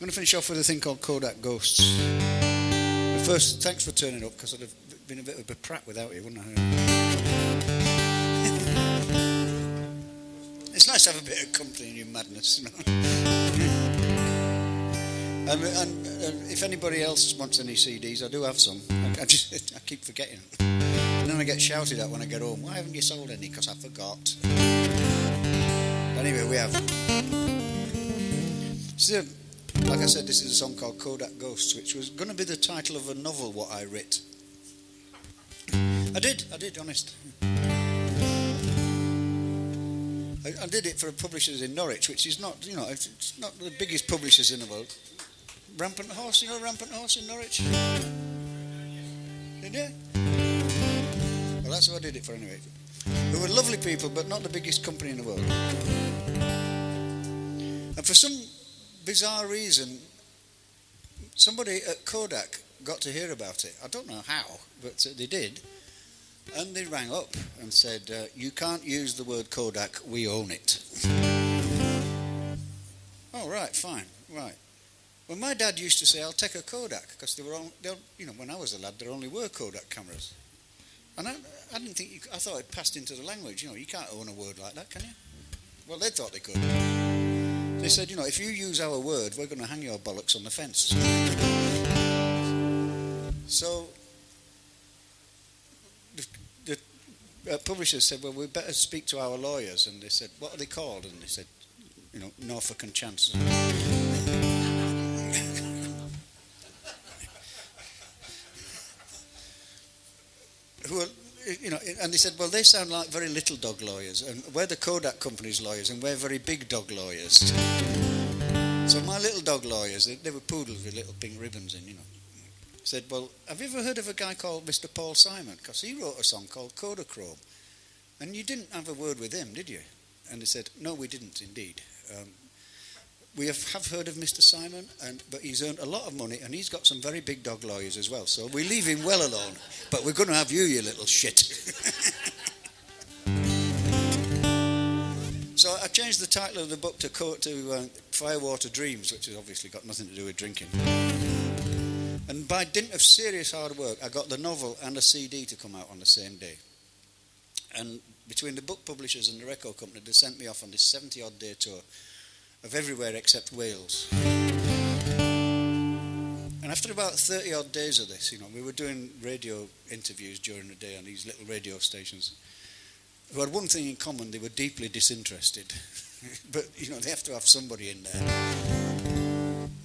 going to finish off with a thing called Kodak Ghosts. But first, thanks for turning up, because I'd have been a bit of a prat without you, wouldn't I? It's nice to have a bit of company in your madness, you know. And if anybody else wants any CDs, I do have some. I keep forgetting. And then I get shouted at when I get home. Why haven't you sold any? Because I forgot. Anyway, we have. So, like I said, this is a song called Kodak Ghosts, which was going to be the title of a novel what I writ. I did, honest. I did it for publishers in Norwich, which is not, you know, it's not the biggest publishers in the world. Rampant Horse, you know Rampant Horse in Norwich? Did you? Well, that's who I did it for anyway. They were lovely people, but not the biggest company in the world. And for some bizarre reason, somebody at Kodak got to hear about it. I don't know how, but they did. And they rang up and said, you can't use the word Kodak, we own it. Oh, right, fine, right. Well, my dad used to say, I'll take a Kodak, because they were all, you know, when I was a lad, there only were Kodak cameras. And I didn't think, I thought it passed into the language, you know, you can't own a word like that, can you? Well, they thought they could. They said, you know, if you use our word, we're going to hang your bollocks on the fence. So the publishers said, well, we better speak to our lawyers. And they said, what are they called? And they said, you know, Norfolk and Chance. Who are, you know, and they said, well, they sound like very little dog lawyers, and we're the Kodak company's lawyers, and we're very big dog lawyers. So my little dog lawyers, they were poodles with little pink ribbons in, you know, said, well, have you ever heard of a guy called Mr. Paul Simon? Because he wrote a song called Kodachrome, and you didn't have a word with him, did you? And they said, no, we didn't indeed. We have heard of Mr. Simon, but he's earned a lot of money, and he's got some very big dog lawyers as well. So we leave him well alone. But we're going to have you little shit. So I changed the title of the book to Firewater Dreams, which has obviously got nothing to do with drinking. And by dint of serious hard work, I got the novel and a CD to come out on the same day. And between the book publishers and the record company, they sent me off on this 70-odd day tour of everywhere except Wales. And after about 30-odd days of this, you know, we were doing radio interviews during the day on these little radio stations who had one thing in common: they were deeply disinterested. But, you know, they have to have somebody in there.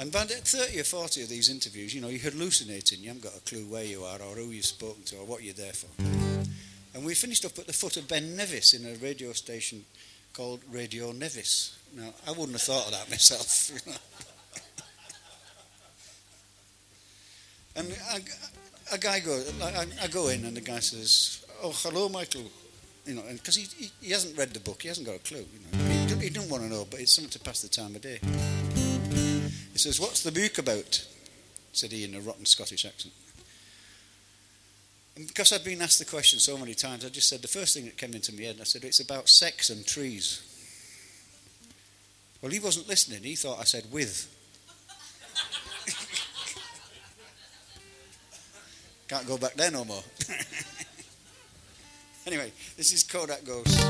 And by 30 or 40 of these interviews, you know, you're hallucinating. You haven't got a clue where you are or who you've spoken to or what you're there for. And we finished up at the foot of Ben Nevis in a radio station called Radio Nevis. Now, I wouldn't have thought of that myself. You know. And a guy goes, I go in, and the guy says, "Oh, hello, Michael," you know, because he hasn't read the book, he hasn't got a clue. You know, he didn't want to know, but it's something to pass the time of day. He says, "What's the book about?" said he in a rotten Scottish accent. And because I'd been asked the question so many times, I just said the first thing that came into my head. I said, "It's about sex and trees." Well, he wasn't listening. He thought I said with. Can't go back there no more. Anyway, this is Kodak Ghosts.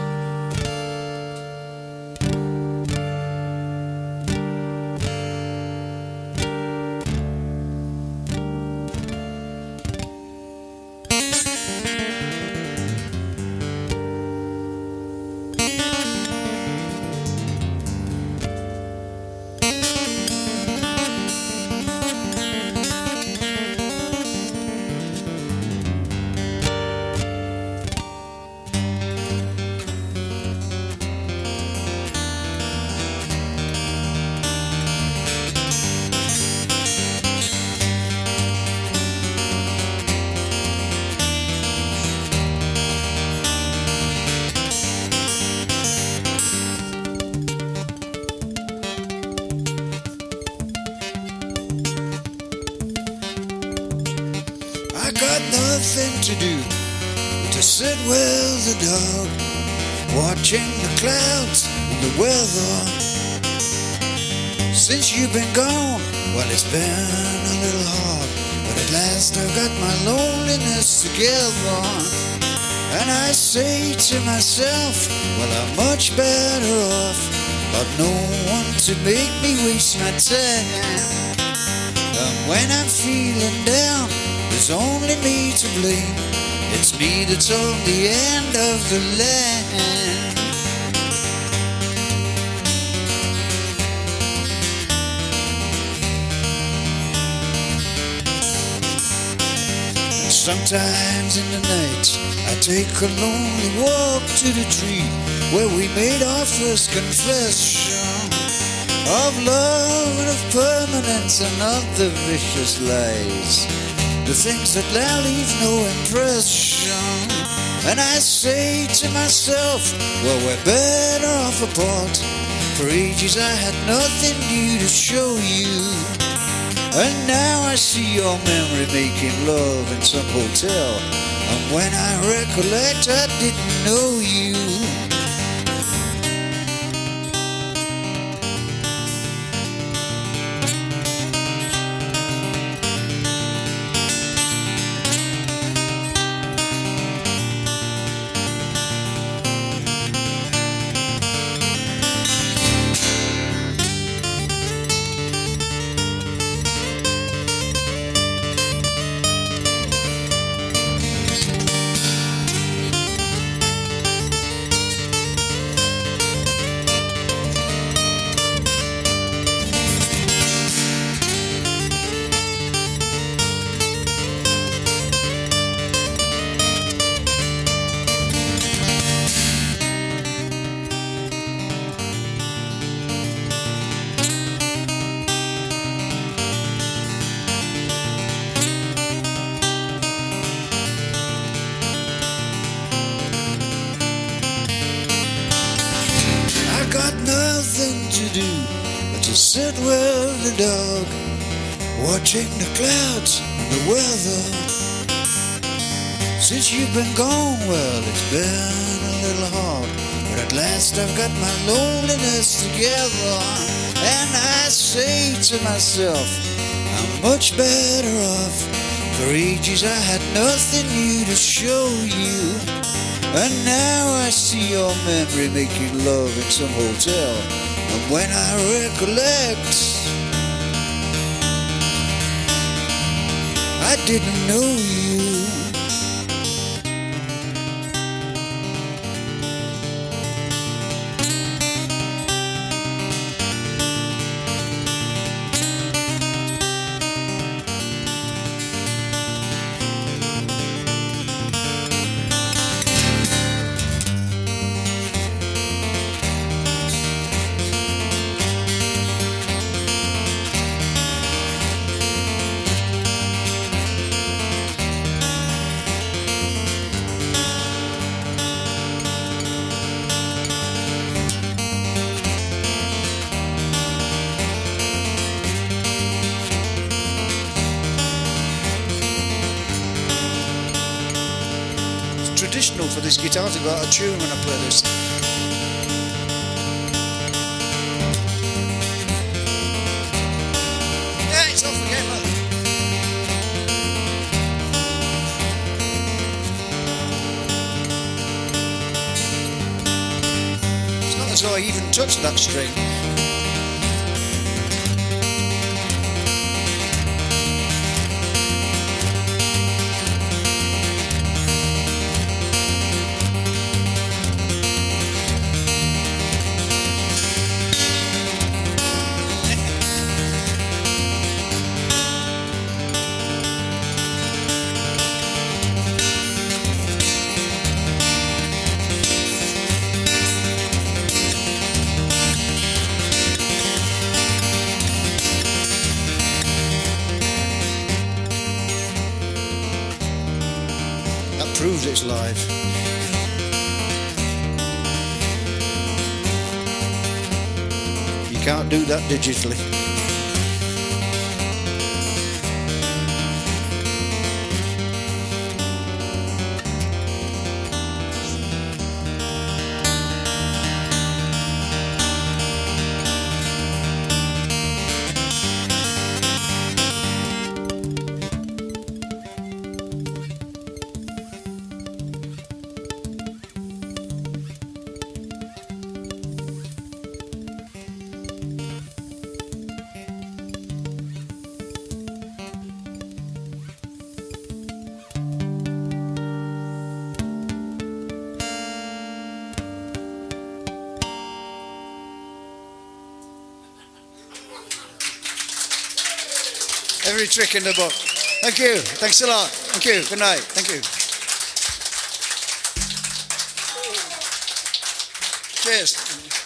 Nothing to do but to sit with the dog, watching the clouds and the weather. Since you've been gone, well, it's been a little hard, but at last I've got my loneliness together. And I say to myself, well, I'm much better off. Got no one to make me waste my time. And when I'm feeling down, there's only me to blame. It's me that's on the end of the line. Sometimes in the night I take a lonely walk to the tree where we made our first confession of love and of permanence and other vicious lies, the things that now leave no impression. And I say to myself, well, we're better off apart. For ages I had nothing new to show you, and now I see your memory making love in some hotel. And when I recollect, I didn't know you. Got nothing to do but to sit with the dog, watching the clouds and the weather. Since you've been gone, well, it's been a little hard, but at last I've got my loneliness together. And I say to myself, I'm much better off. For ages I had nothing new to show you, and now I see your memory making love in some hotel. And when I recollect, I didn't know you. Traditional for this guitar to go out of tune when I play this. Yeah, it's off again, look. It's not as though I even touched that string. Proves it's live. You can't do that digitally. Every trick in the book. Thank you. Thanks a lot. Thank you. Good night. Thank you. Cheers.